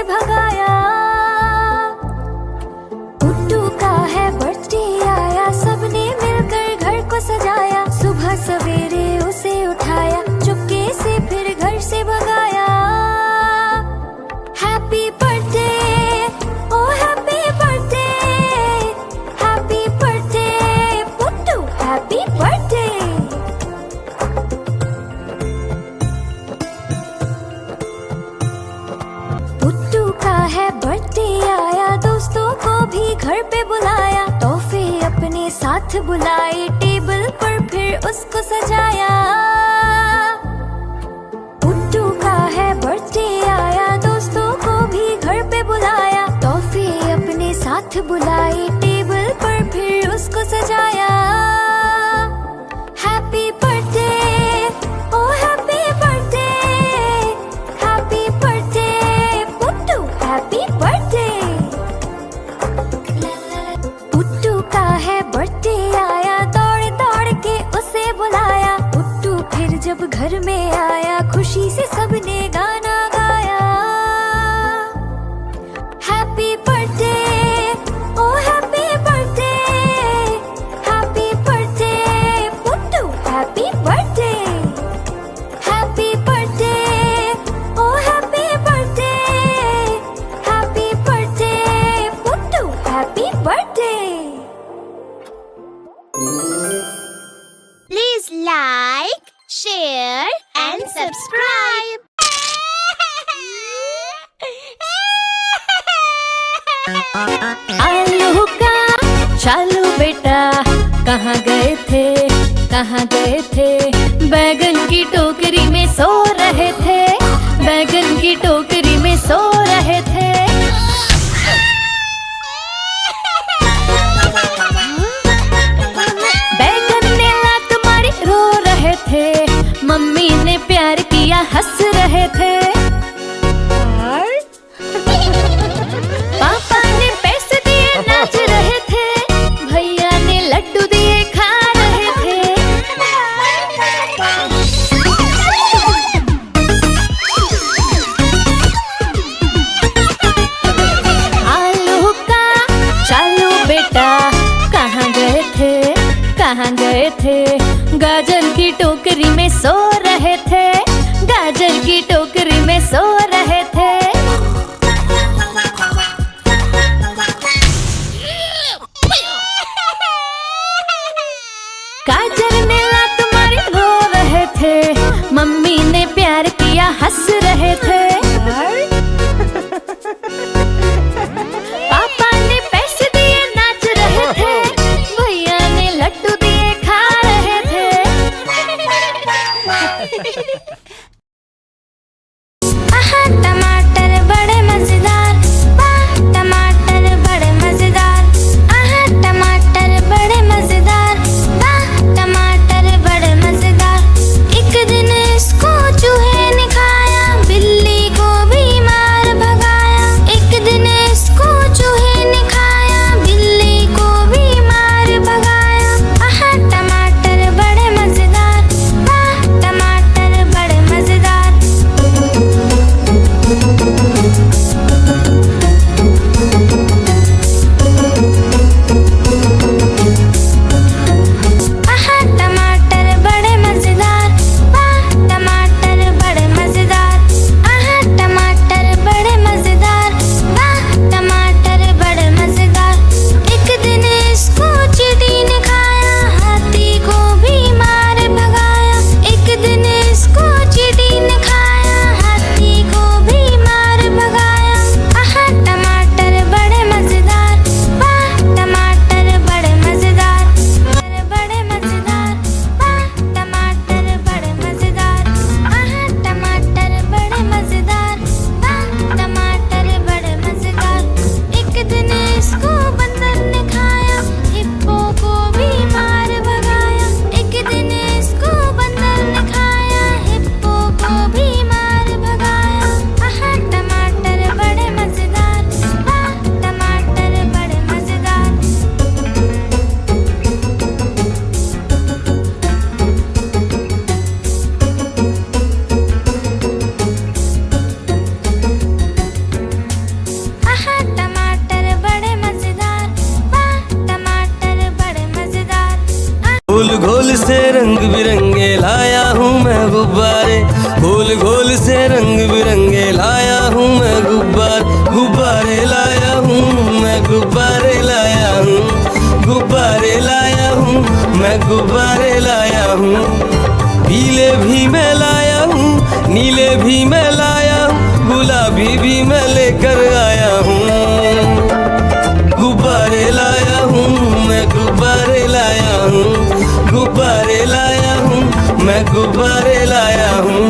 से भगाया। पुट्टू का है बर्थडे आया, सबने मिलकर घर को सजाया। सुबह सवेरे उसे उठाया, चुपके से फिर घर से भगाया। Happy birthday, oh happy birthday, happy birthday Puttu, happy birthday. Puttu का है बर्थडे आया, दोस्तों को भी घर पे बुलाया। तोहफे अपने साथ बुलाए, टेबल पर फिर उसको सजाया। पुट्टू का है बर्थडे आया, दोस्तों को भी घर पे बुलाया। तोहफे अपने साथ बुलाए, टेबल पर फिर उसको सजाया। Happy birthday, oh happy birthday, happy birthday Puttu, happy birthday. Puttu का है बर्थडे आया, दौड़ दौड़ के उसे बुलाया। पुट्टू फिर जब घर में आया, खुशी से सबने गाना गाया। Happy birthday, oh happy birthday, happy birthday Puttu, happy birthday. Happy birthday, oh happy birthday, happy birthday Puttu, happy birthday. Please like, share and subscribe. आलू का चालू बेटा, कहाँ गए थे, कहाँ गए थे? बैगन की टोकरी में सो रहे थे, बैगन की टोकरी में सो रहे थे। बैगन ने लात मारी, रो रहे थे, मम्मी ने प्यार किया, हंस रहे थे। पापा ने पैसे दिए, नाच रहे थे, भैया ने लड्डू दिए, खा रहे थे। आलू का चालू बेटा, कहाँ गए थे, कहाँ गए थे? गाजर की टोकरी में सो रहे थे, गाजर की टोकरी में सो रहे थे। गाजर ने लात मारी, रो रहे थे, मम्मी ने प्यार किया, हंस रहे थे। पापा ने पैसे दिए, नाच रहे थे, भैया ने लड्डू दिए, खा रहे थे। आहा टमाटर बड़े मजेदार, वाह टमाटर बड़े मजेदार। आहा टमाटर बड़े मजेदार, वाह टमाटर बड़े मजेदार। एक दिन इसको चूहे ने खाया, रंग बिरंगे लाया हूँ मैं गुब्बारे, गोल गोल से रंग बिरंगे लाया हूँ मैं गुब्बारे लाया हूँ मैं, गुब्बारे लाया हूँ, गुब्बारे लाया हूँ मैं, गुब्बारे लाया हूँ। पीले भी मैं लाया हूँ, नीले भी मैं लाया हूँ, गुलाबी भी मैं लेकर आया हूँ। गुब्बारे लाया हूँ मैं, गुब्बारे लाया हूँ, गुब्बारे लाया हूँ मैं, गुब्बारे लाया हूँ।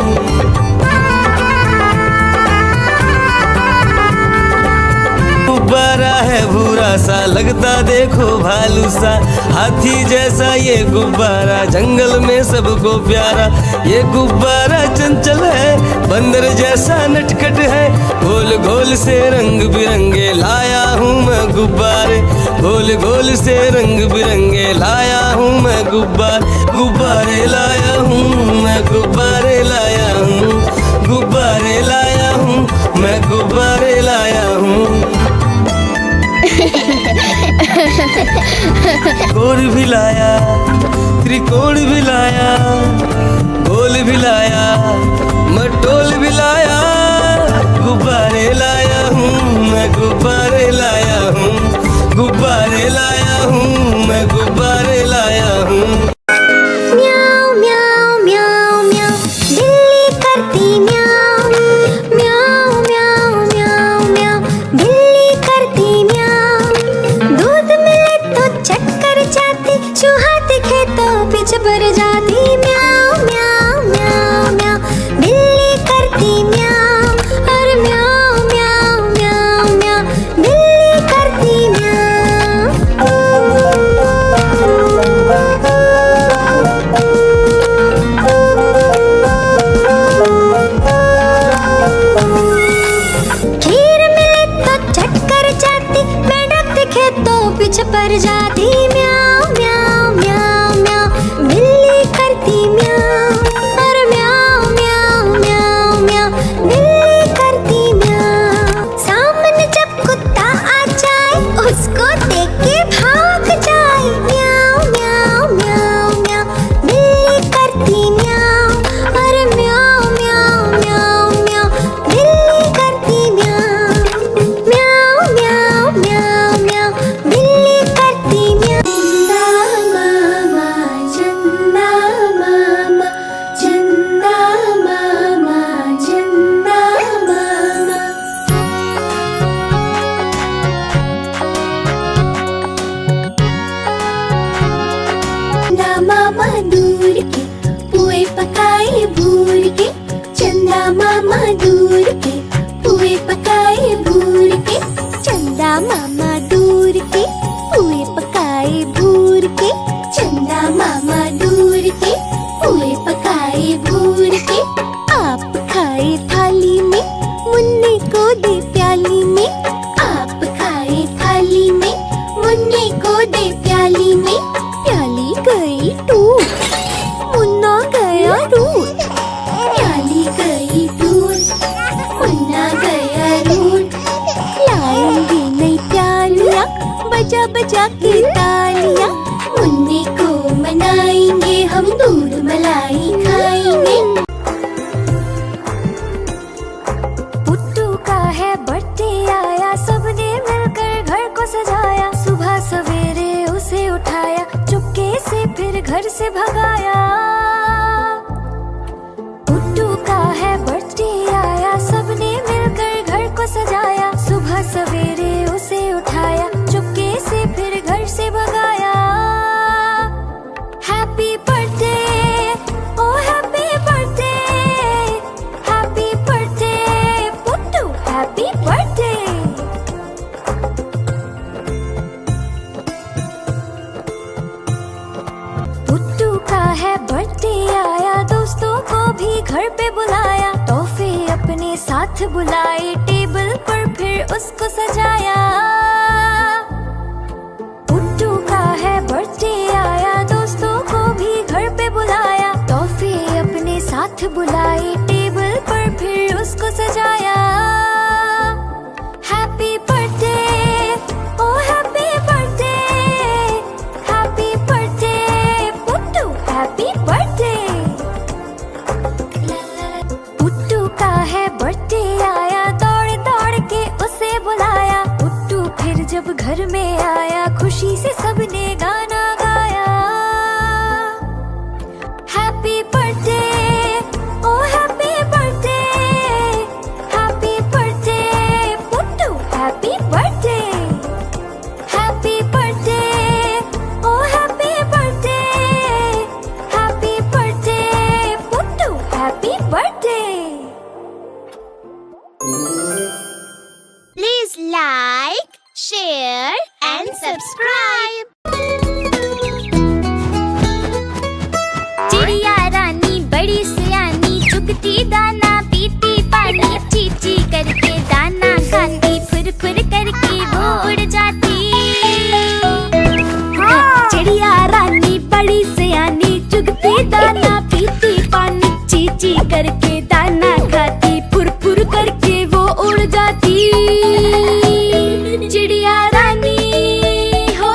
गुब्बारा है भूरा सा, लगता देखो भालू सा, हाथी जैसा ये गुब्बारा, जंगल में सबको प्यारा। ये गुब्बारा चंचल है, बंदर जैसा नटखट है, गोल गोल से रंग बिरंगे लाया हूँ मैं गुब्बारे, गोल गोल से रंग बिरंगे लाया हूँ मैं गुब्बारे लाया हूँ मैं, गुब्बारे लाया हूँ, गुब्बारे लाया हूँ मैं, गुब्बारे लाया हूँ। गोल भी लाया, त्रिकोण भी लाया, गोल भी लाया, मटोल भी लाया, गुब्बारे लाया हूँ मैं, गुब्बारे लाया हूँ, गुब्बारे लाया हूँ मैं, गुब्बारे लाया हूँ। म्याऊ म्याऊ म्याऊ म्याऊ, बिल्ली करती म्याऊ, म्याऊ म्याऊ म्याऊ म्याऊ, बिल्ली करती म्याऊ। दूध मिले तो चक्कर जाती, चूहा दिखे तो पीछे पड़ जाती। म्याऊ म्याऊ म्याऊ म्याऊ, बिल्ली करती म्याऊ, और म्याऊ म्याऊ म्याऊ म्याऊ, बिल्ली करती म्याऊ। खीर मिले तो चक्कर जाती, मेंढक दिखे तो पीछे पड़ जाती। म्याऊ म्याऊ म्याऊ म्याऊ, बिल्ली करती म्याऊ, और म्याऊ म्याऊ म्याऊ म्याऊ, बिल्ली करती म्याऊ। सामने जब कुत्ता आ जाए, उसको देख के भाग जाए। म्याऊ म्याऊ म्याऊ म्याऊ, बिल्ली करती म्याऊ, और म्याऊ म्याऊ म्याऊ म्याऊ, बिल्ली करती म्याऊ। म्याऊ म्याऊ म्याऊ म्याऊ, बिल्ली करती म्याऊ। चंदा मामा, चंदा मामा, चंदा मामा, चंदा मामा दूर के पुए पकाए भूर के, चंदा मामा दूर के पुए पकाए भूर के, चंदा मामा दूर के पुए पकाए भूर के, चंदा मामा दूर के पुए पकाए भूर के। आप खाए थाली में, मुन्ने को दे प्याली में, आप खाए थाली में, मुन्ने को दे प्याली में। प्याली गई टूट, मुन्ना गया रूट, प्याली गई टूट, मुन्ना गया रूट। लाएंगे नई प्यालियाँ, बजा बजा के तालियाँ, मुन्ने को मनाएंगे हम, दूध मलाई खाएंगे। पुट्टू का है बर्थडे आया, सबने मिलकर घर को सजाया। सुबह सवेरे उसे उठाया, चुपके से फिर घर से भगाया। पुट्टू का है बर्थडे आया, सबने मिलकर घर को सजाया। सुबह सवेरे उसे उठाया, चुपके से फिर घर से भगाया। Happy birthday, oh happy birthday, happy birthday Puttu, happy birthday. Puttu का है बर्थडे आया, दोस्तों को भी घर पे बुलाया। तोहफे अपने साथ बुलाए, टेबल पर फिर उसको सजाया। पुट्टू का है बर्थडे आया, दोस्तों को भी घर पे बुलाया। तोहफे अपने साथ बुलाए, टेबल पर फिर उसको सजाया। Happy birthday, oh happy birthday, happy birthday Puttu, happy आया, खुशी से सबने गाना गाया। Happy birthday, oh happy birthday, happy birthday Puttu, happy birthday. Happy birthday, oh happy birthday, happy birthday Puttu, happy birthday. Please like, share and subscribe. चिड़िया रानी बड़ी सियानी, चुगती दाना पीती पानी, चींची करके दाना खाती, फुर फुर करके वो उड़ जाती। चिड़िया रानी बड़ी सियानी, चुगती दाना पीती पानी, चींची करके दाना खाती, फुर फुर करके वो उड़ जाती। चिड़िया रानी हो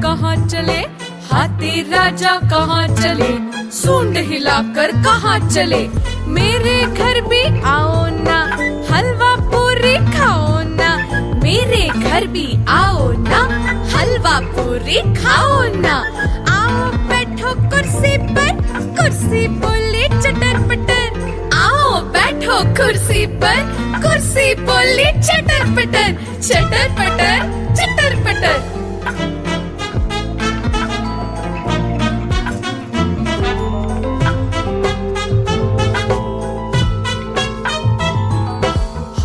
कहाँ चले, हाथी राजा कहाँ चले, सूंड हिलाकर कहाँ चले, मेरे घर भी आओ ना, हलवा पूरी खाओ ना, मेरे घर भी आओ ना, हलवा पूरी खाओ ना। आओ बैठो कुर्सी पर, कुर्सी बोले चटर पटर, आओ बैठो कुर्सी पर, कुर्सी बोले चटर पटर, चटर पटर चटर पटर।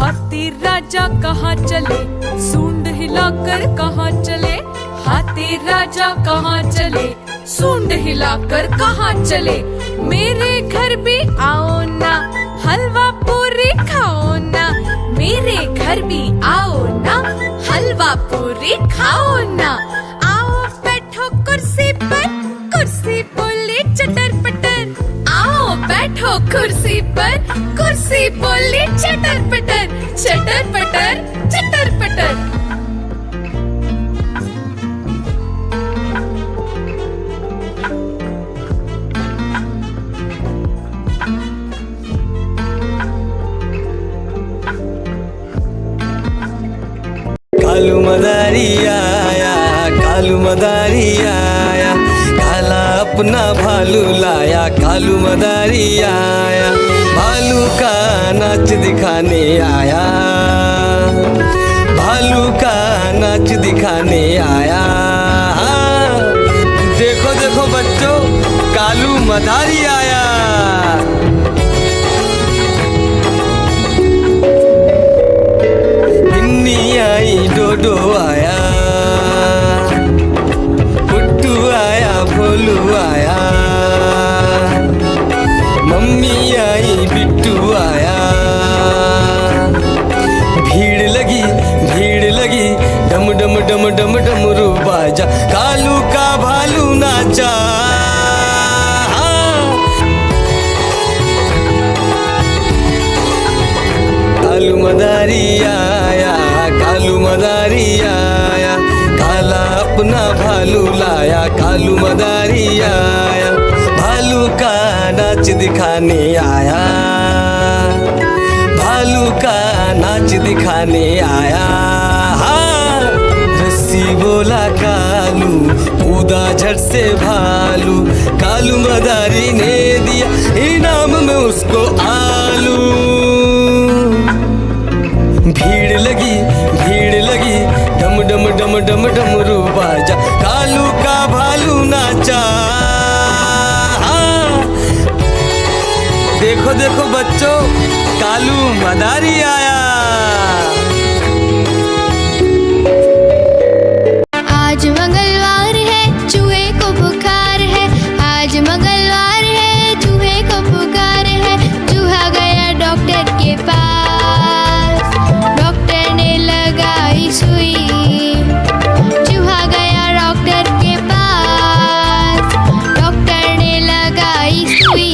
हाथी राजा कहाँ चले, सूंड हिलाकर कहाँ चले, हाथी राजा कहाँ चले, सूंड हिलाकर कहाँ चले, मेरे घर भी आओ ना, हलवा पूरी खाओ ना, मेरे घर भी आओ ना, हलवा पूरी खाओ ना। आओ बैठो कुर्सी पर, कुर्सी बोले चटर पटर, आओ बैठो कुर्सी पर, कुर्सी बोले चटर पटर, चटर पटर चटर पटर। कालू मदारी आया, कालू मदारी आया, काला अपना भालू लाया, कालू मदारी आया, भालू का नाच दिखाने आया, भालू का नाच दिखाने आया। देखो देखो बच्चों, कालू मदारी आया। आई डोडो आया, पुट्टू आया, भोलू आया, मम्मी आई, बिट्टू आया। भीड़ लगी, भीड़ लगी, डम डम डम डम डमरू बाजा, कालू का भालू नाचा। कालू मदारी आया, कालू मदारी आया, काला अपना भालू लाया, कालू मदारी आया, भालू का नाच दिखाने आया, भालू का नाच दिखाने आया। रस्सी बोला कालू, कूदा झट से भालू, कालू मदारी ने दिया इनाम में उसको आलू। भीड़ लगी, भीड़ लगी, डम डम डम डम डमरू बाजा, कालू का भालू नाचा। देखो देखो बच्चों, कालू मदारी आया। आज मंगलवार है, चूहे को बुखार है, आज मंगलवार है, चूहे को बुखार है, चूहा गया डॉक्टर के पास, डॉक्टर ने लगाई सुई, चूहा गया डॉक्टर के पास, डॉक्टर ने लगाई सुई,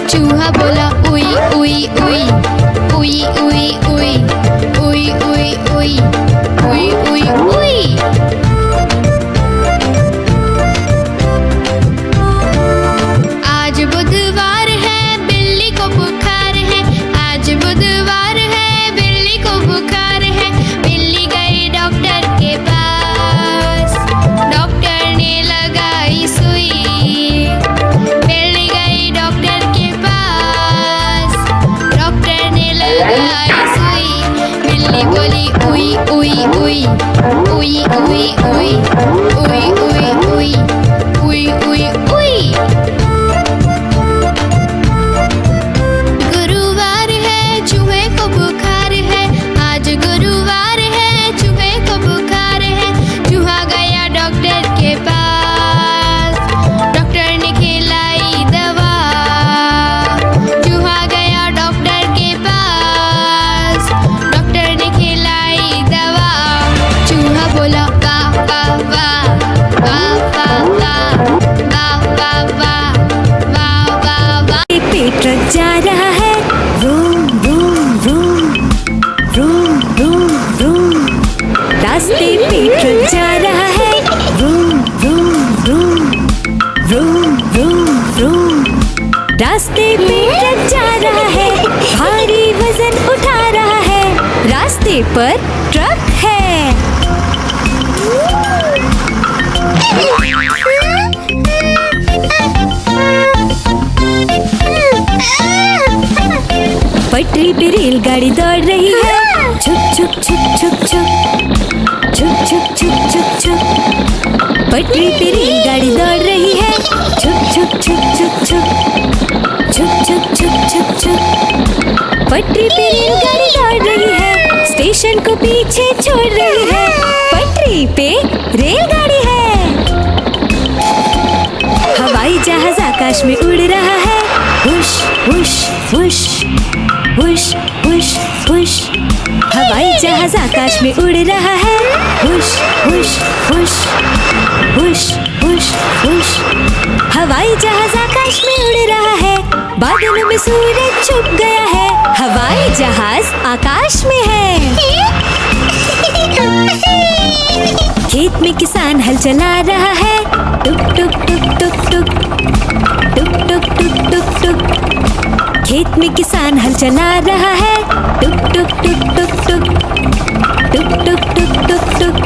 चूहा बोला उई उई उई, उई उई उई, रास्ते पे ट्रक जा रहा है, भारी वजन उठा रहा है। रास्ते पर ट्रक है। पटरी पे रेलगाड़ी दौड़ रही है। छुक छुक छुक छुक छुक छुक छुक छुक छुक छुक। पटरी पे रेलगाड़ी दौड़ रही है। छुक छुक छुक छुक छुक छुक छुक छुक छुक छुक। पटरी पे रेलगाड़ी दौड़ रही है, स्टेशन को पीछे छोड़ रही है। पटरी पे रेलगाड़ी है। हवाई जहाज आकाश में उड़ रहा है। हुश हुश हुश हुश हुश हुश। हवाई जहाज आकाश में उड़ रहा है। हुश हुश हुश हुश हुश हुश। हवाई जहाज आकाश में उड़ रहा है। बादलों में सूरज छुप गया है। हवाई जहाज आकाश में है। खेत में किसान हल चला रहा है। टुक टुक टुक टुक टुक टुक टुक टुक टुक टुक। खेत में किसान हल चला रहा है। टुक टुक टुक टुक टुक टुक टुक टुक टुक टुक।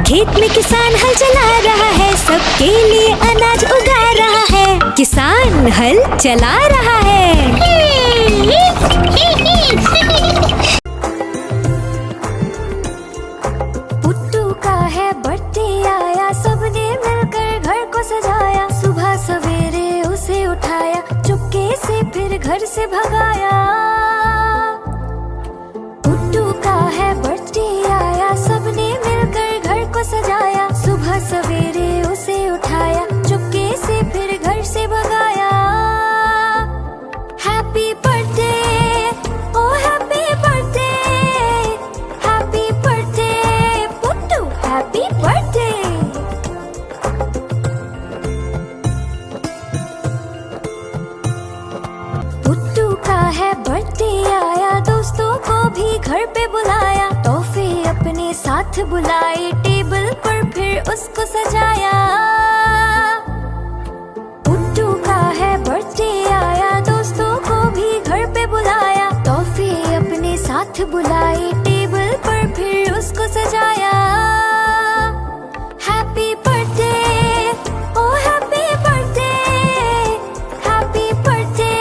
खेत में किसान हल चला रहा है, सबके लिए अनाज उगा रहा है। किसान हल चला रहा है। पुट्टू का है बर्थडे आया, सबने मिलकर घर को सजाया। सुबह सवेरे उसे उठाया, चुपके से फिर घर से भगाया। पुट्टू का है बर्थडे आया, सबने मिलकर घर को सजाया। सुबह सवेरे उसे उठाया, चुपके से फिर घर से भगाया। Happy birthday, oh happy birthday, happy birthday Puttu, happy birthday. Puttu का है बर्थडे आया, दोस्तों को भी घर पे बुलाया। तोहफे अपने साथ बुलाए, टेबल पर फिर उसको सजाया। पुट्टू का है बर्थडे आया, दोस्तों को भी घर पे बुलाया। तोहफे अपने साथ बुलाए, टेबल पर फिर उसको सजाया। Happy birthday, oh happy birthday, happy birthday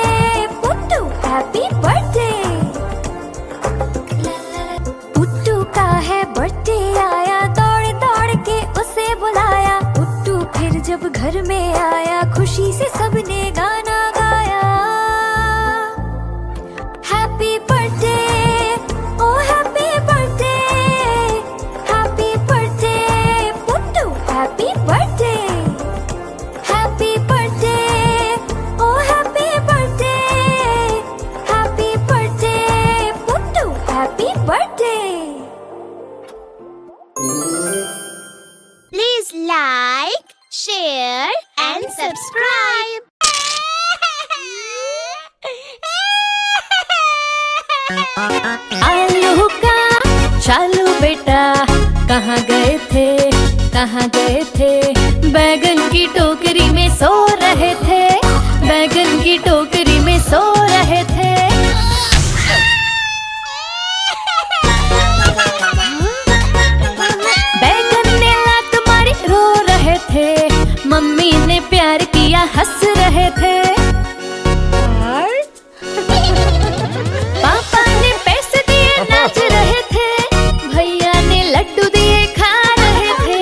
Puttu, happy birthday. Puttu का है बर्थडे आया, दौड़ दौड़ के उसे बुलाया। पुट्टू फिर जब घर में आया, खुशी से सबने गाना गाया। Happy birthday, oh happy birthday, happy birthday Puttu, happy birthday. Happy birthday, oh happy birthday, happy birthday Puttu, happy birthday. Please like, share and subscribe. आलू का चालू बेटा, कहाँ गए थे, कहाँ गए थे। बैगन की टोकरी में सो रहे थे, बैगन की टोकरी में सो रहे थे। बैगन ने लात मारी, रो रहे थे। मम्मी ने प्यार किया, हंस रहे थे। पापा ने पैसे दिए, नाच रहे थे। भैया ने लड्डू दिए, खा रहे थे।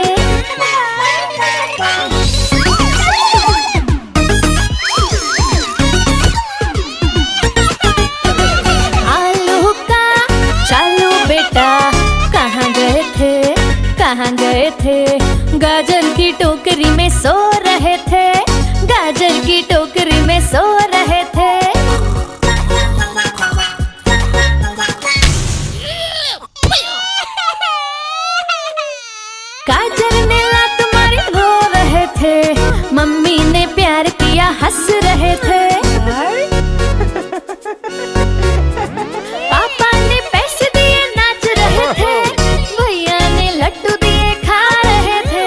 आलू का चालू बेटा, कहाँ गए थे, कहाँ गए थे। गाजर की टोकरी में सो रहे थे, गाजर की टोकरी में सो रहे थे। गाजर ने लात मारी, रो रहे थे। मम्मी ने प्यार किया, हंस रहे थे। पापा ने पैसे दिए, नाच रहे थे। भैया ने लड्डू दिए, खा रहे थे।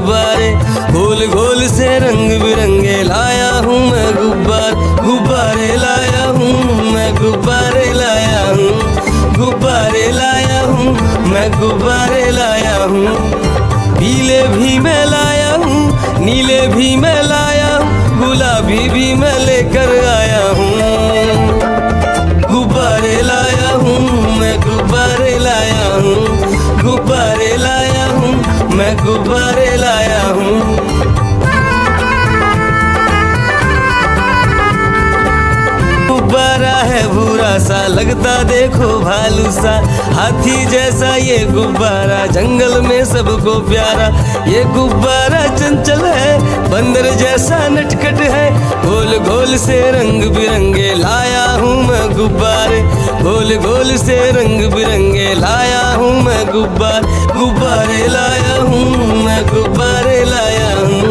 गुब्बारे, गोल गोल से रंग बिरंगे लाया हूँ मैं गुब्बारे लाया हूँ मैं, गुब्बारे लाया हूँ, गुब्बारे लाया हूँ मैं, गुब्बारे लाया हूँ। पीले भी मैं लाया हूँ, नीले भी मैं लाया हूँ, गुलाबी भी मैं लेकर आया हूँ। गुब्बारे लाया हूँ मैं, गुब्बारे लाया हूँ, गुब्बारे लाया हूँ मैं, गुब्बारे लाया हूँ। गुब्बारा है भूरा सा, लगता देखो भालू सा, हाथी जैसा ये गुब्बारा, जंगल में सबको प्यारा। ये गुब्बारा चंचल है, बंदर जैसा नटखट है, गोल गोल से रंग बिरंगे लाया हूँ मैं गुब्बारे, गोल गोल से रंग बिरंगे लाया हूँ मैं गुब्बारे लाया हूँ मैं, गुब्बारे लाया हूँ,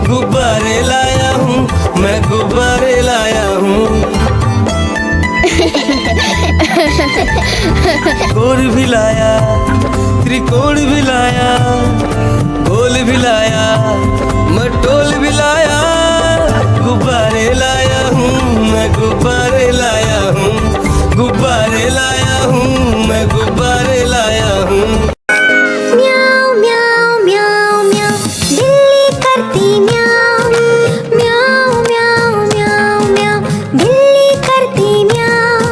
गुब्बारे लाया हूँ मैं, गुब्बारे लाया हूँ। गोल भी लाया, त्रिकोण भी लाया, गोल भी लाया, मटोल भी लाया, गुब्बारे लाया हूँ मैं, गुब्बारे लाया हूँ, गुब्बारे लाया हूँ मैं, गुब्बारे लाया हूँ। म्याऊ म्याऊ म्याऊ म्याऊ, बिल्ली करती म्याऊ, म्याऊ म्याऊ म्याऊ म्याऊ, बिल्ली करती म्याऊ।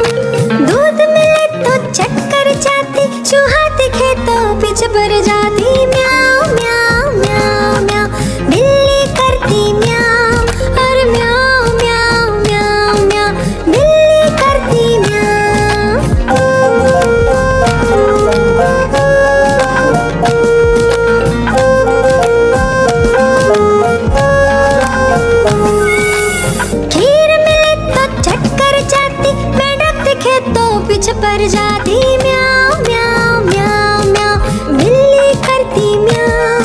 दूध मिले तो चक्कर जाती, चूहा दिखे तो पीछे पड़ जाती। म्याऊ म्याऊ म्याऊ म्याऊ, बिल्ली करती म्याऊ, और म्याऊ म्याऊ म्याऊ म्याऊ, बिल्ली करती म्याऊ। खीर मिले तो चक्कर जाती, मेंढक दिखे तो पीछे पड़ जाती। म्याऊ म्याऊ म्याऊ म्याऊ, बिल्ली करती म्याऊ,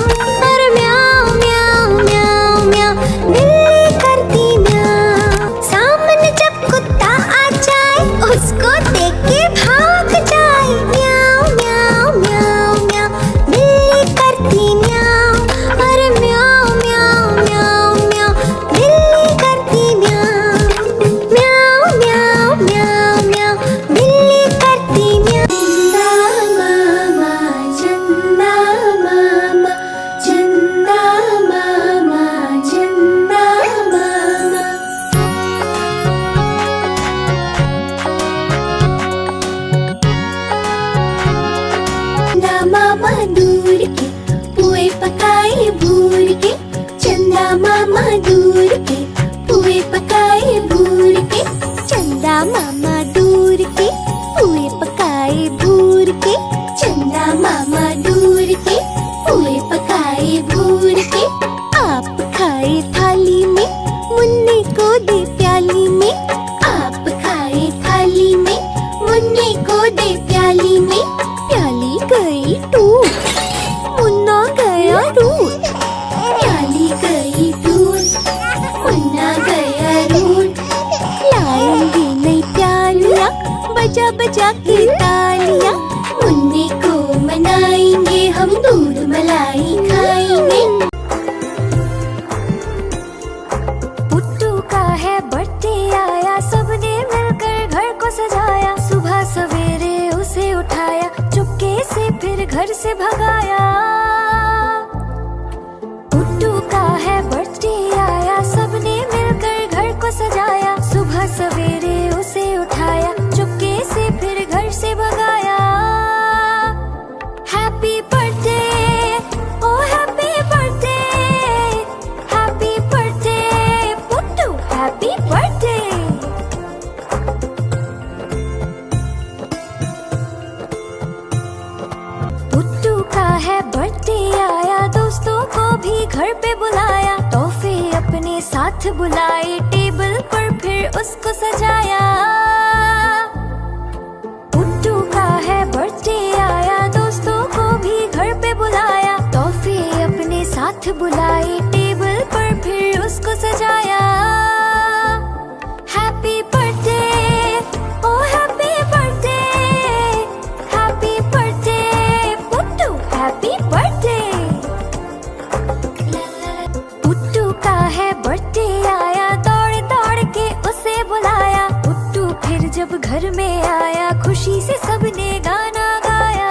और म्याऊ म्याऊ म्याऊ म्याऊ, बिल्ली करती म्याऊ। सामने जब कुत्ता आ जाए, उसको देख के भाग जाए। म्याऊ म्याऊ म्याऊ म्याऊ, बिल्ली करती म्याऊ, और म्याऊ म्याऊ म्याऊ म्याऊ, बिल्ली करती म्याऊ। म्याऊ म्याऊ म्याऊ म्याऊ, बिल्ली करती म्याऊ। चंदा मामा, चंदा मामा, चंदा मामा, चंदा मामा दूर के पुए पकाए भूर के, चंदा मामा दूर के पुए पकाए भूर के, चंदा मामा दूर के पुए पकाए भूर के, चंदा मामा दूर के पुए पकाए भूर के। आप खाए थाली में, मुन्ने को दे प्याली में, आप खाए थाली में, मुन्ने को दे प्याली में। प्याली गई टूट, मुन्ना गया रूट, प्याली गई टूट, मुन्ना गया रूट। लाएंगे नई प्यालियाँ, बजा बजा के तालियाँ, मुन्ने को मनाएंगे हम, दूध मलाई खाएंगे। पुट्टू का है बर्थडे आया, सबने मिलकर घर को सजाया, सुबह सवेरे उसे उठाया, चुपके से फिर घर से भगाया। पुट्टू का है बर्थडे आया, सबने मिलकर घर को सजाया, सुबह सवेरे उसे उठाया, चुपके से फिर घर से भगाया। Happy birthday, oh happy birthday, happy birthday Puttu, happy birthday. Puttu का है बर्थडे आया, दोस्तों को भी घर पे बुलाया, तोहफे अपने साथ बुलाए, टेबल पर फिर उसको सजाया। पुट्टू का है बर्थडे आया, दोस्तों को भी घर पे बुलाया, तोहफे अपने साथ बुलाए, टेबल पर फिर उसको सजाया। Happy birthday, oh happy birthday, happy birthday Puttu, happy birthday. घर में आया खुशी से सबने गाना गाया।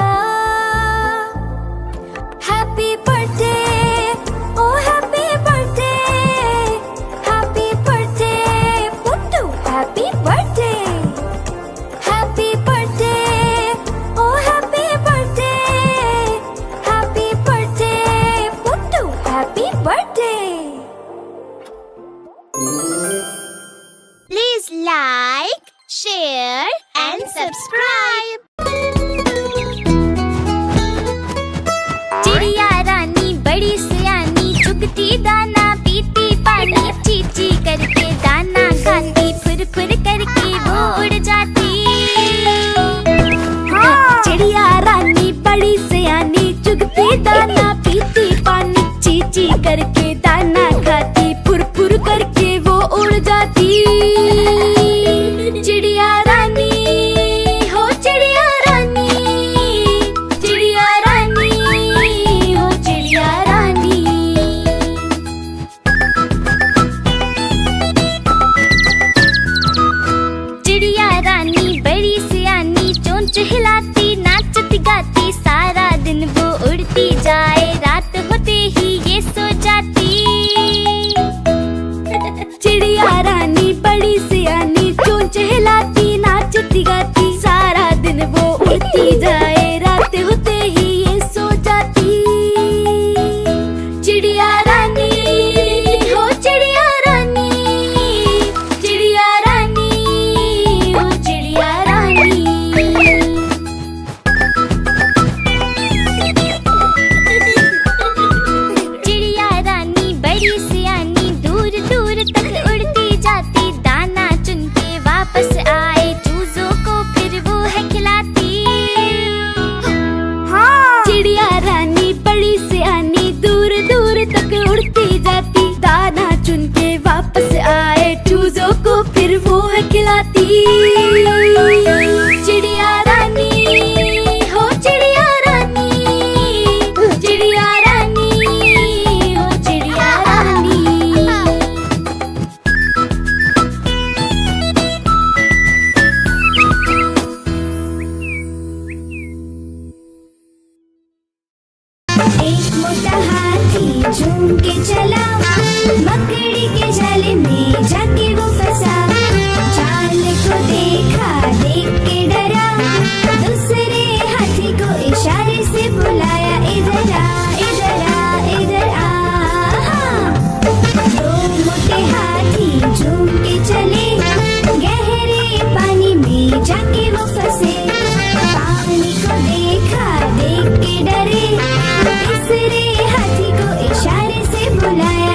Happy birthday oh happy birthday, happy birthday Puttu, happy birthday, happy birthday oh happy birthday, happy birthday Puttu, happy birthday. Please like, share and subscribe. चिड़िया रानी बड़ी सियानी, चुगती दाना पीती पानी, चींची करके दाना खाती, फुर फुर करके वो उड़ जाती। चिड़िया रानी बड़ी सियानी, चुगती दाना पीती पानी, चींची करके दाना खाती, फुर फुर करके वो उड़ जाती। चिड़िया रानी हो चिड़िया रानी, चिड़िया रानी हो चिड़िया रानी। चिड़िया रानी बड़ी सियानी, चोंच हिलाती नाचती गाती, सारा दिन वो उड़ती जाए, रात होते ही ये सो जाती। चिड़िया रानी बड़ी सियानी, चोंच हिलाती नाचती गाती, सारा दिन वो उड़ती जाए, रात होते ही ये सो जाती। चिड़िया रानी हो चिड़िया रानी, चिड़िया रानी हो चिड़िया रानी। चिड़िया रानी बड़ी सियानी, दूर दूर तक उड़ती जाती, दाना चुन के वापस आए, चूजों को फिर वो है खिलाती। चिड़िया रानी बड़ी सियानी, दूर दूर तक उड़ती जाती, दाना चुन के वापस आए, चूजों को फिर वो है खिलाती। चिड़िया रानी हो चिड़िया रानी, चिड़िया रानी हो चिड़िया रानी। एक मोटा हाथी झूम के चला, मकड़ी के जाल में जाके वो फंसा। जाल को देखा, देख के डरा, दूसरे हाथी को इशारे से बुलाया, इधर आ इधर आ इधर आ। दो मोटे हाथी झूम के चले, गहरे पानी में जाके वो फंसे। पानी को देखा, देख के डरे, तीसरे हाथी को इशारे से बुलाया,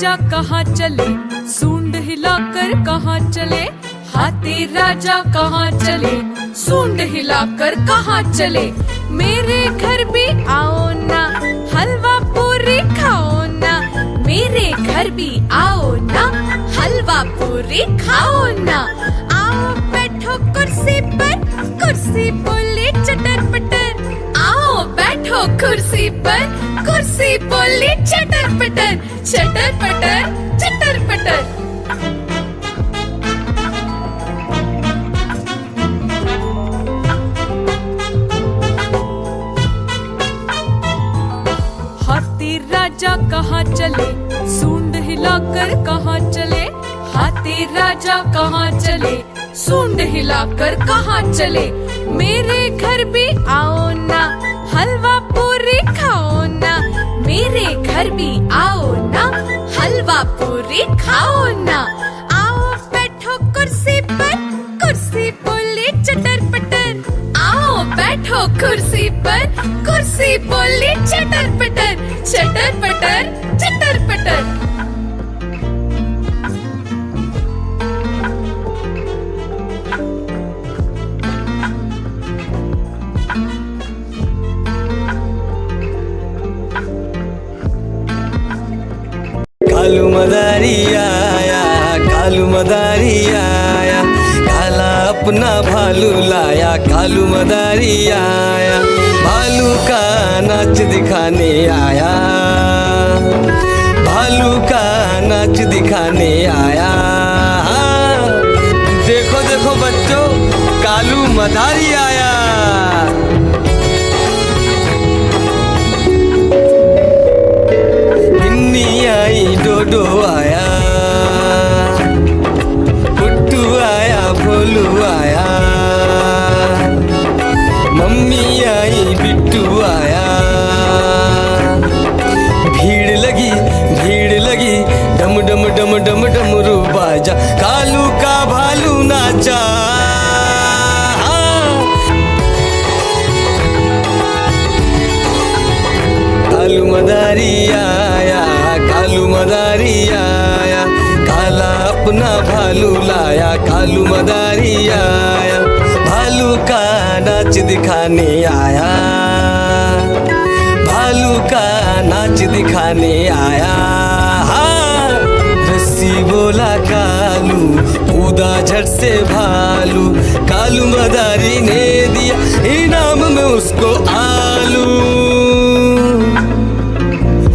राजा कहाँ चले, सूंड हिलाकर कहाँ चले, हाथी राजा कहाँ चले, सूंड हिलाकर कहाँ चले। मेरे घर भी आओ ना, हलवा पूरी खाओ ना, मेरे घर भी आओ ना, हलवा पूरी खाओ ना। आओ बैठो कुर्सी पर, कुर्सी बोले चटर पटर, आओ बैठो कुर्सी पर, कुर्सी बोले चटर पटर, चटर पटर चटर पटर। हाथी राजा कहाँ चले, सूंड हिलाकर कहाँ चले, हाथी राजा कहाँ चले, सूंड हिलाकर कहाँ चले। मेरे घर भी आओ ना, हलवा पूरी खाओ ना, मेरे घर भी आओ ना, हलवा पूरी खाओ ना। आओ बैठो कुर्सी पर, कुर्सी बोले चटर पटर, आओ बैठो कुर्सी पर, कुर्सी बोले चटर पटर, चटर पटर चटर पटर। कालू मदारी आया, कालू मदारी आया, काला अपना भालू लाया, कालू मदारी आया, भालू का नाच दिखाने आया, भालू का नाच दिखाने आया। देखो देखो बच्चों, कालू मदारी आया। बिन्नी आई, डोडो आया, पुट्टू आया, भोलू आया, मम्मी आई, बिट्टू आया। भीड़ लगी, भीड़ लगी, डम डम डम डम डमरू बाजा, कालू का भालू नाचा। कालू मदारी आया, कालू मदारी आया, काला अपना भालू लाया, कालू मदारी आया, भालू का नाच दिखाने आया, भालू का नाच दिखाने आया। रस्सी बोला कालू, कूदा झट से भालू, कालू मदारी ने दिया इनाम में उसको आलू।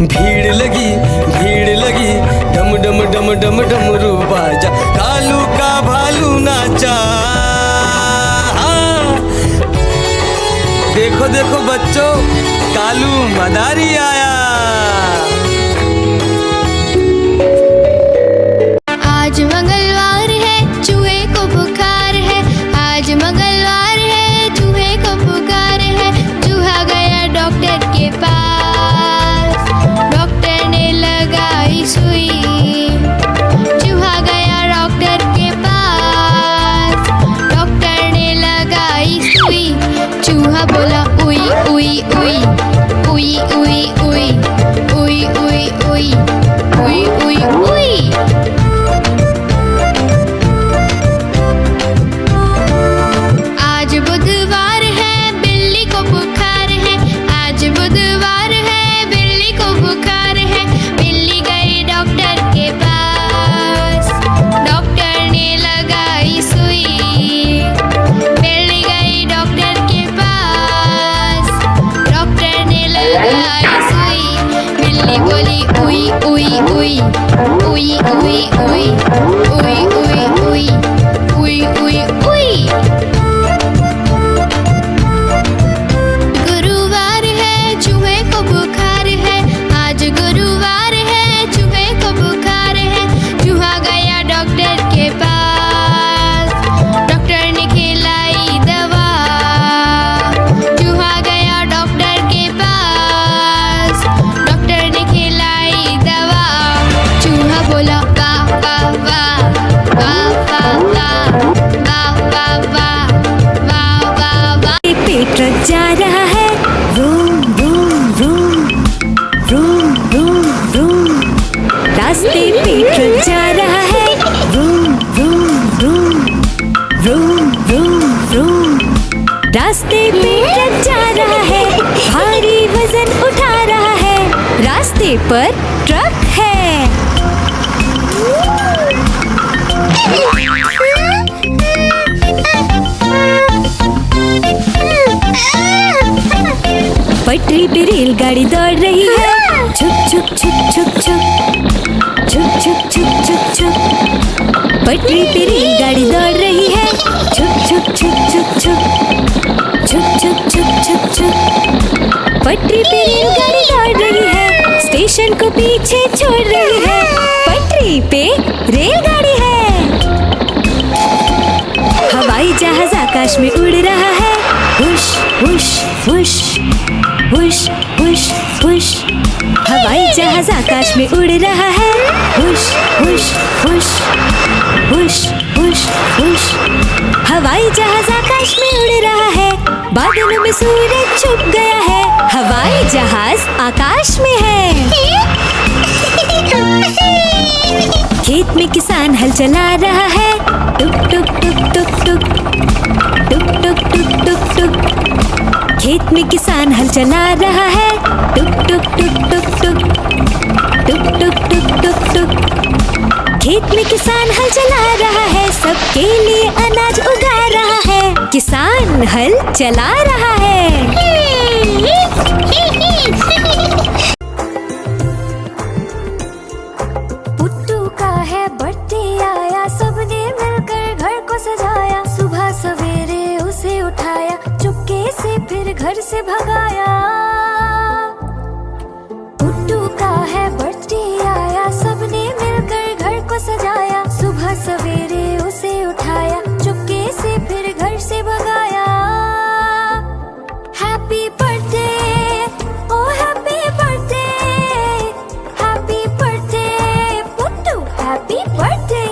भीड़ लगी, भीड़ लगी, डम डम डम डम डमरू बाजा, कालू का भालू नाचा। देखो देखो बच्चों, कालू मदारी आया। आज मंगलवार है, चूहे को बुखार है, आज मंगलवार है, चूहे को बुखार है। चूहा गया डॉक्टर के पास, डॉक्टर ने लगाई सुई। चूहा गया डॉक्टर के पास, डॉक्टर ने लगाई सुई। चूहा बोला उई उई उई, उई उई उई, उई उई उई, उई उई उई। आज बुधवार है, बिल्ली को बुखार है, आज बुधवार है, बिल्ली को बुखार है। बिल्ली गई डॉक्टर के पास, डॉक्टर ने लगाई सुई। बिल्ली गई डॉक्टर के पास, डॉक्टर ने लगाई सुई। बिल्ली बोली उई उई उई, उई उई उई, उई उई उई, उई उई उई। गुरुवार है, चूहे को बुखार है, आज गुरुवार है, चूहे को बुखार है। चूहा गया डॉक्टर के पास, डॉक्टर ने खिलाई दवा। चूहा गया डॉक्टर के पास, डॉक्टर ने खिलाई दवा। चूहा बोला वाह वाह वाह, वाह वाह वाह, वाह वाह वाह, वाह वाह वाह। पेट ट्रक जा रहा है, room room room, room room room, रास्ते पर ट्रक है। पटरी पे रेलगाड़ी दौड़ रही है, छुक छुक छुक छुक छुक, छुक छुक छुक छुक छुक। पटरी पे रेलगाड़ी दौड़ रही है, छुक छुक छुक छुक छुक, छुक छुक छुक छुक छुक। पटरी पे रेलगाड़ी दौड़ रही है, स्टेशन को पीछे छोड़ रही है। पटरी पे रेलगाड़ी है। हवाई जहाज आकाश में उड़ रहा है, हुश हुश हुश, हुश हुश हुश। हवाई जहाज आकाश में उड़ रहा है, हुश हुश हुश, हुश हुश हुश। हवाई जहाज आकाश में उड़ रहा है, बादलों में सूरज छुप गया है। हवाई जहाज आकाश में है। खेत में किसान हल चला रहा है, टुक टुक टुक टुक टुक, टुक टुक टुक टुक टुक। खेत में किसान हल चला रहा है, टुक टुक टुक टुक टुक, टुक टुक टुक टुक टुक। खेत में किसान हल चला रहा है, सबके लिए अनाज उगा रहा है। किसान हल चला रहा है। पुट्टू का है बर्थडे आया, सबने मिलकर घर को सजाया। सुबह सवेरे उसे उठाया, चुपके से फिर घर से भगाया। पुट्टू का है बर्थडे आया, सबने मिलकर घर को सजाया। सुबह सवेरे उसे उठाया, चुपके से फिर घर से भगाया। Happy birthday, oh happy birthday, happy birthday Puttu, happy birthday.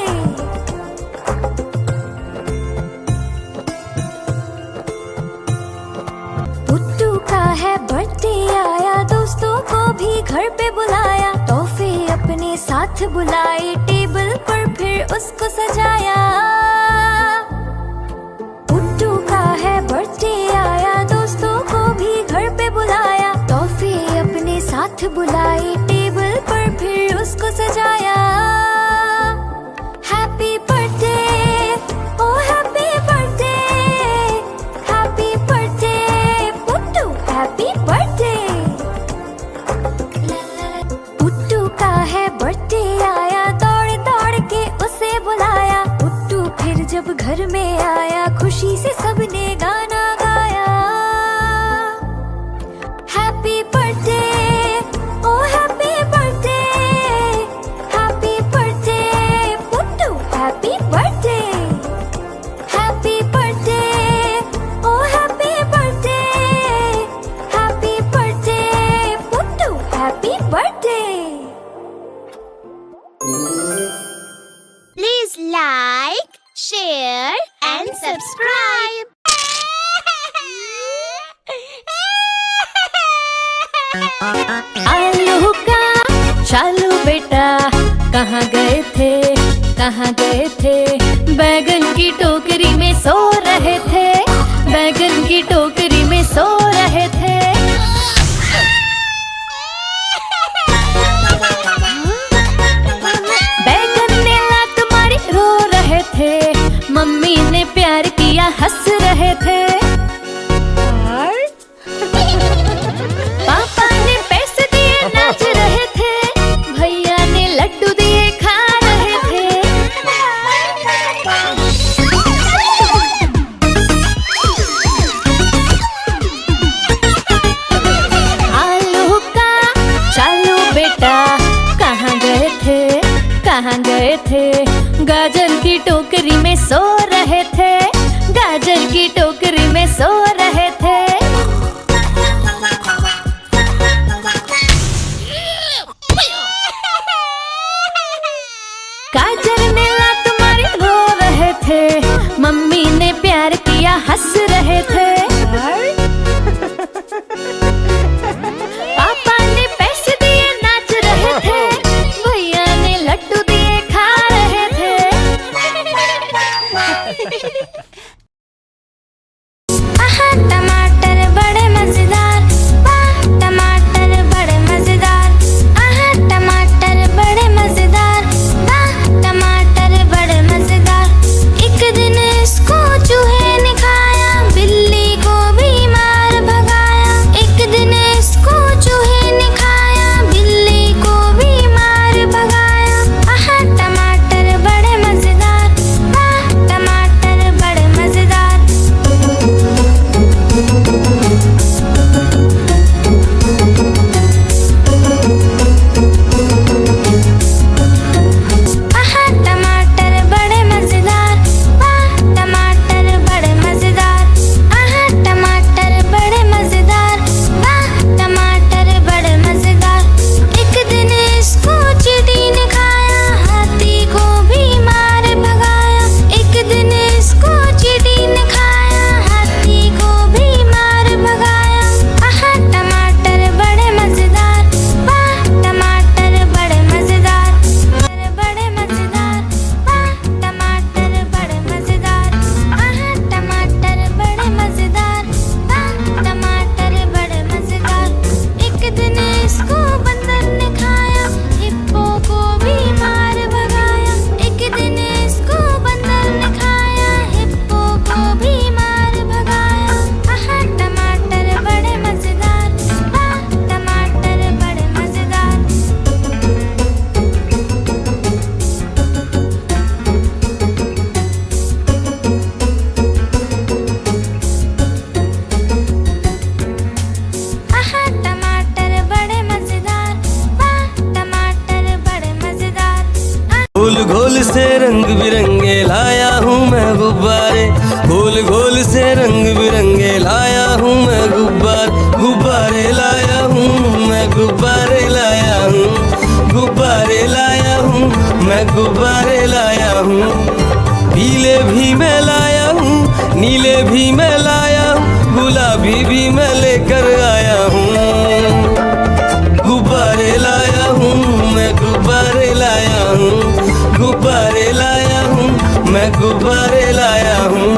Puttu का है बर्थडे आया, दोस्तों को भी घर पे बुलाया। तोहफे अपने साथ बुलाए, टेबल पर फिर उसको सजाया। पुट्टू का है बर्थडे आया, दोस्तों को भी घर पे बुलाया। तोहफे अपने साथ बुलाए, टेबल पर फिर उसको सजाया। Happy birthday, oh happy birthday, happy birthday Puttu, happy birthday. Puttu का है बर्थडे आया, दौड़ दौड़ के उसे बुलाया। पुट्टू फिर जब घर में आया, खुशी से सबने गाना गाया। Happy birthday, oh happy birthday, happy birthday Puttu, happy birthday. Happy birthday, oh happy birthday, happy birthday Puttu, happy birthday. Please like, share and subscribe. आलू का चालू बेटा, कहाँ गए थे, कहाँ गए थे। बैगन की टोकरी में सो रहे थे, बैगन की टोकरी में सो रहे थे। बैगन ने लात मारी, रो रहे थे। मम्मी ने प्यार किया, हंस रहे थे। पापा ने पैसे दिए, नाच रहे थे। भैया ने लड्डू दिए, खा रहे थे। आलू का चालू बेटा, कहाँ गए थे, कहाँ गए थे। गाजर की टोकरी में सो रहे थे, गाजर की टोकरी में सो रहे थे। गाजर ने लात मारी, रो रहे थे। मम्मी ने प्यार किया, हंस रहे थे। पापा ने पैसे दिए, नाच रहे थे। भैया ने लड्डू दिए, खा रहे थे। आहा टमाटर बड़े मजेदार, वाह टमाटर बड़े मजेदार। आहा फूले भी मैं लाया हूँ, गुलाबी भी मैं लेकर आया हूँ। गुब्बारे लाया हूँ मैं, गुब्बारे लाया हूँ, गुब्बारे लाया हूँ मैं, गुब्बारे लाया हूँ।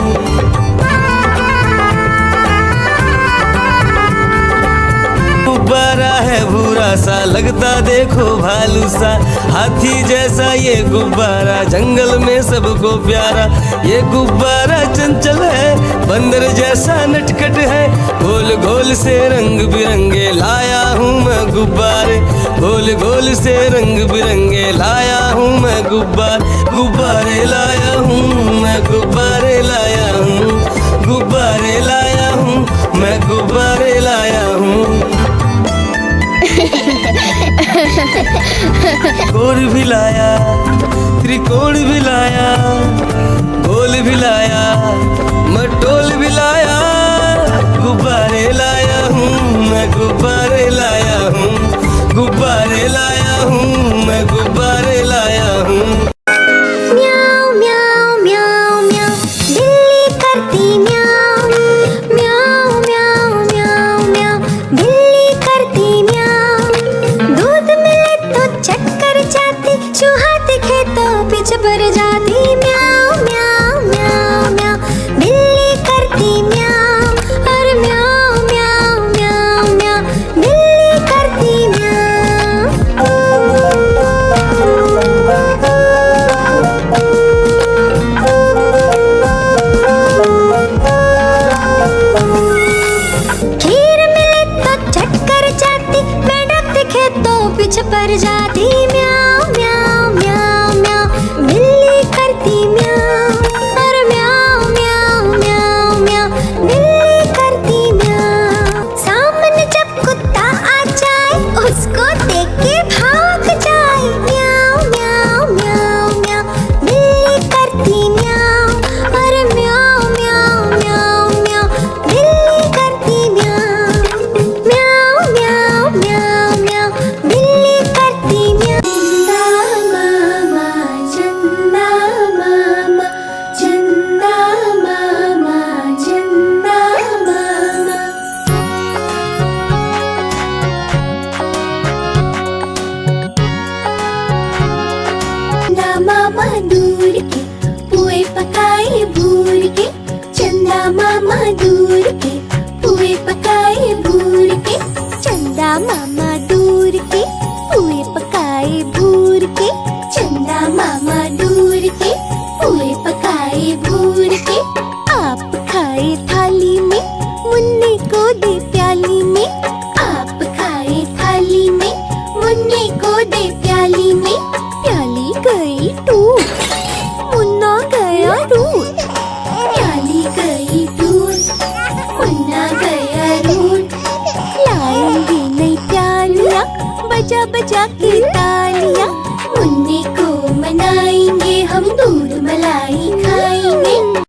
गुब्बारा है भूरा सा, लगता देखो भालू सा, हाथी जैसा ये गुब्बारा, जंगल में सबको प्यारा। ये गुब्बारा चंचल है, बंदर जैसा नटखट है, गोल गोल से रंग बिरंगे लाया हूँ मैं गुब्बारे, गोल गोल से रंग बिरंगे लाया हूँ मैं गुब्बारे लाया हूँ मैं, गुब्बारे लाया हूँ, गुब्बारे लाया हूँ मैं, गुब्बारे लाया हूँ। गोल भी लाया, त्रिकोण भी लाया, गोल भी लाया, मटोल भी लाया, गुब्बारे लाया हूँ मैं, गुब्बारे लाया हूँ, गुब्बारे लाया हूँ मैं, गुब्बारे लाया हूँ। म्याऊं म्याऊं म्याऊं म्याऊं, बिल्ली करती म्याऊं, म्याऊं म्याऊं म्याऊं म्याऊं, बिल्ली करती म्याऊं। दूध मिले तो चक्कर जाती, चूहा दिखे तो पीछे भर जाती। म्याऊं म्याऊं म्याऊं म्याऊं, बिल्ली करती म्याऊं, और म्याऊं म्याऊं म्याऊं म्याऊं, बिल्ली करती म्याऊं। खीर मिले तो चक्कर जाती, मेंढक दिखे तो पीछे पड़ जाती। म्याऊं म्याऊं म्याऊं म्याऊं, बिल्ली करती म्याऊं, और म्याऊं म्याऊं म्याऊं म्याऊं, बिल्ली करती म्याऊं। सामने जब कुत्ता आ जाए, उसको देख के भाग जाए। म्याऊं म्याऊं म्याऊं म्याऊं, बिल्ली करती म्याऊं, और म्याऊं म्याऊं म्याऊं म्याऊं, बिल्ली करती म्याऊं। म्याऊं म्याऊं म्याऊं म्याऊं, बिल्ली करती म्याऊं। चंदा मामा, चंदा मामा, चंदा मामा, चंदा मामा दूर के पुए पकाए भूर के, चंदा मामा दूर के पुए पकाए भूर के, चंदा मामा दूर के पुए पकाए भूर के, चंदा मामा दूर के पुए पकाए भूर के। आप खाए थाली में, मुन्ने को दे प्याली में, आप खाए थाली में, मुन्ने को दे प्याली में। प्याली गई टूट, मुन्ना गया रूठ, प्याली गई टूट, मुन्ना गया रूठ। लाएंगे नई प्यालियाँ बजा बजा के